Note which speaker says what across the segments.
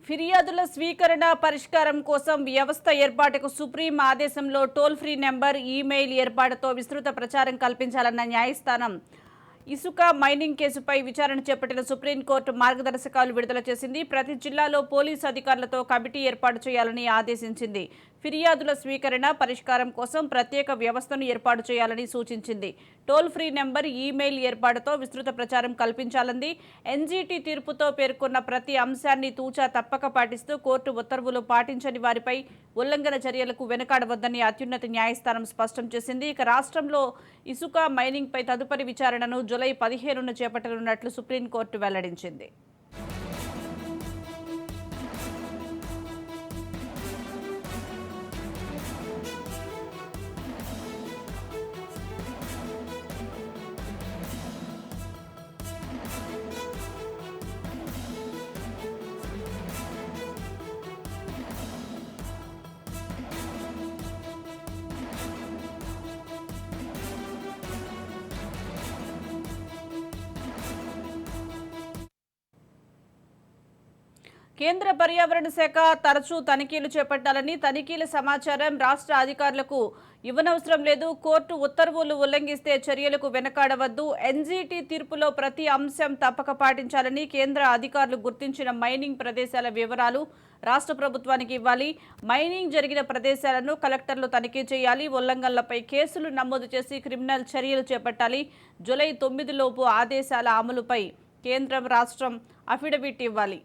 Speaker 1: ఫిర్యాదుల స్వీకరణ పరిష్కారం కోసం వ్యవస్థ ఏర్పాటుకు సుప్రీం ఆదేశంలో టోల్ ఫ్రీ నెంబర్ ఈమెయిల్ ఏర్పాటుతో విస్తృత ప్రచారం కల్పించాలన్న న్యాయస్థానం ఇసుక మైనింగ్ కేసుపై విచారణ చేపట్టిన సుప్రీంకోర్టు మార్గదర్శకాలు విడుదల చేసింది. ప్రతి జిల్లాలో పోలీసు అధికారులతో కమిటీ ఏర్పాటు చేయాలని ఆదేశించింది. ఫిర్యాదుల స్వీకరణ పరిష్కారం కోసం ప్రత్యేక వ్యవస్థను ఏర్పాటు చేయాలని సూచించింది. టోల్ ఫ్రీ నెంబర్ ఈమెయిల్ ఏర్పాటుతో విస్తృత ప్రచారం కల్పించాలంది. ఎన్జీటీ తీర్పుతో పేర్కొన్న ప్రతి అంశాన్ని తూచా తప్పక పాటిస్తూ కోర్టు ఉత్తర్వులు పాటించని వారిపై ఉల్లంఘన చర్యలకు వెనుకాడవద్దని అత్యున్నత న్యాయస్థానం స్పష్టం చేసింది. ఇక రాష్ట్రంలో ఇసుక మైనింగ్పై తదుపరి విచారణను జూలై 15న చేపట్టనున్నట్లు సుప్రీంకోర్టు వెల్లడించింది. కేంద్ర పర్యావరణ శాఖ తరచూ తనిఖీలు చేపట్టాలని, తనిఖీల సమాచారం రాష్ట్ర అధికారులకు ఇవ్వనవసరం లేదు. కోర్టు ఉత్తర్వులు ఉల్లంఘిస్తే చర్యలకు వెనకాడవద్దు. ఎన్జీటీ తీర్పులో ప్రతి అంశం తప్పక పాటించాలని కేంద్ర అధికారులు గుర్తించిన మైనింగ్ ప్రదేశాల వివరాలు రాష్ట్ర ప్రభుత్వానికి ఇవ్వాలి. మైనింగ్ జరిగిన ప్రదేశాలను కలెక్టర్లు తనిఖీ చేయాలి. ఉల్లంఘనలపై కేసులు నమోదు చేసి క్రిమినల్ చర్యలు చేపట్టాలి. జూలై 9లోపు ఆదేశాల అమలుపై కేంద్రం రాష్ట్రం అఫిడవిట్ ఇవ్వాలి.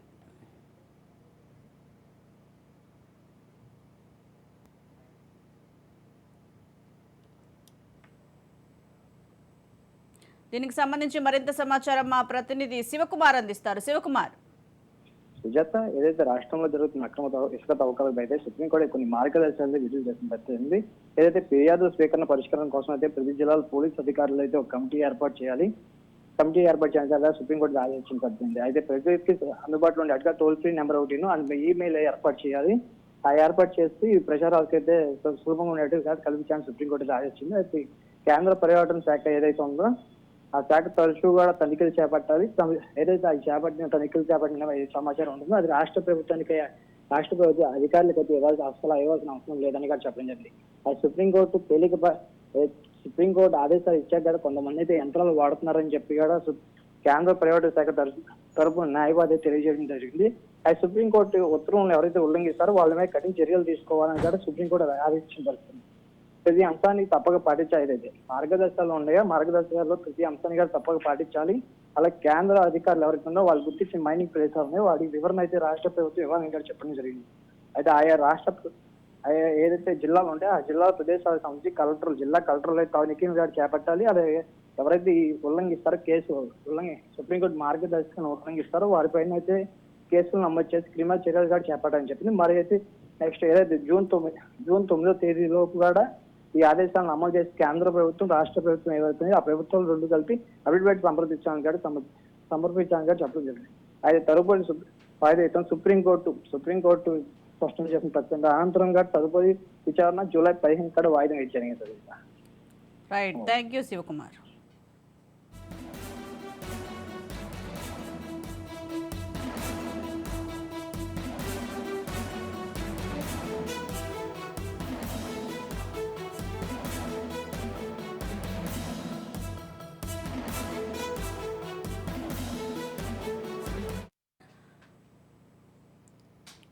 Speaker 1: దీనికి సంబంధించి మరింత సమాచారం మా ప్రతినిధి శివకుమార్ అందిస్తారు. శివకుమార్.
Speaker 2: సుజాత, ఏదైతే రాష్ట్రంలో జరుగుతున్న అక్రమ ఇసుక తవ్వకాలపై అయితే సుప్రీంకోర్టు కొన్ని మార్గదర్శకాలు విడుదల చేసిన పరిస్థితి. ఏదైతే ఫిర్యాదుల స్వీకరణ పరిష్కారం కోసం అయితే ప్రతి జిల్లాలో పోలీసు అధికారులు అయితే ఒక కమిటీ ఏర్పాటు చేయాలి. కమిటీ ఏర్పాటు చేయాలి సుప్రీంకోర్టు ఆదేశించిన పరిస్థితి. అయితే ప్రతి వ్యక్తికి అందుబాటులో ఉండే అటుగా టోల్ ఫ్రీ నెంబర్ ఒకటిను అండ్ ఈమెయిల్ ఏర్పాటు చేయాలి. ఆ ఏర్పాటు చేసి ప్రచారాలకు అయితే సులభంగా ఉండేట్టుగా కల్పించాలని సుప్రీంకోర్టు ఆదేశించింది. అయితే కేంద్ర పర్యావరణ శాఖ ఏదైతే ఉందో ఆ శాఖ తరచూ కూడా తనిఖీలు చేపట్టాలి. ఏదైతే అది తనిఖీలు చేపట్టిన సమాచారం ఉంటుందో అది రాష్ట్ర ప్రభుత్వ అధికారులకు అయితే ఇవ్వాల్సిన అవసరం లేదని కూడా చెప్పడం జరిగింది. అది సుప్రీంకోర్టు ఆదేశాలు ఇచ్చాక కూడా కొంతమంది అయితే యంత్రాలు వాడుతున్నారని చెప్పి కూడా కేంద్ర పర్యావరణ శాఖ తరపున న్యాయవాది తెలియజేయడం జరిగింది. అది సుప్రీంకోర్టు ఉత్తర్వులను ఎవరైతే ఉల్లంఘిస్తారో వాళ్ళ మీద కఠిన చర్యలు తీసుకోవాలని కూడా సుప్రీంకోర్టు ఆదేశించిన పరిస్థితి. ప్రతి అంశానికి తప్పక పాటించాలి. ఏదైతే మార్గదర్శకాలు ఉన్నాయో మార్గదర్శకాల్లో ప్రతి అంశాన్ని కూడా తప్పక పాటించాలి. అలా కేంద్ర అధికారులు ఎవరైతే ఉందో వాళ్ళు గుర్తించిన మైనింగ్ ప్రదేశాలు ఉన్నాయో వాటి వివరణ అయితే రాష్ట్ర ప్రభుత్వం ఇవ్వాలని కూడా చెప్పడం జరిగింది. అయితే ఆయా ఏదైతే జిల్లాలు ఉంటాయో ఆ జిల్లా ప్రదేశాలకు సంబంధించి జిల్లా కలెక్టర్లు అయితే తనిఖీలు కూడా చేపట్టాలి. అదే ఎవరైతే ఈ ఉల్లంఘిస్తారో సుప్రీంకోర్టు మార్గదర్శకాలను ఉల్లంఘిస్తారో వారిపైన అయితే కేసులు నమోదు చేసి క్రిమినల్ చర్యలు కూడా చేపట్టాలని చెప్పింది. మరి అయితే నెక్స్ట్ ఏదైతే జూన్ 9వ తేదీలోపు కూడా ఈ ఆదేశాలను అమలు చేసి కేంద్ర ప్రభుత్వం రాష్ట్ర ప్రభుత్వం ఏదైతుంది ఆ ప్రభుత్వాలు రెండు కలిపి అఫిడవిట్ సమర్పించాలని కూడా చెప్పడం జరిగింది. అయితే తదుపరి సుప్రీంకోర్టు స్పష్టం చేసిన ప్రతి అనంతరం కూడా తదుపరి విచారణ జూలై 15 కూడా వాయిదా ఇచ్చారు.
Speaker 1: Right, thank you Shivakumar.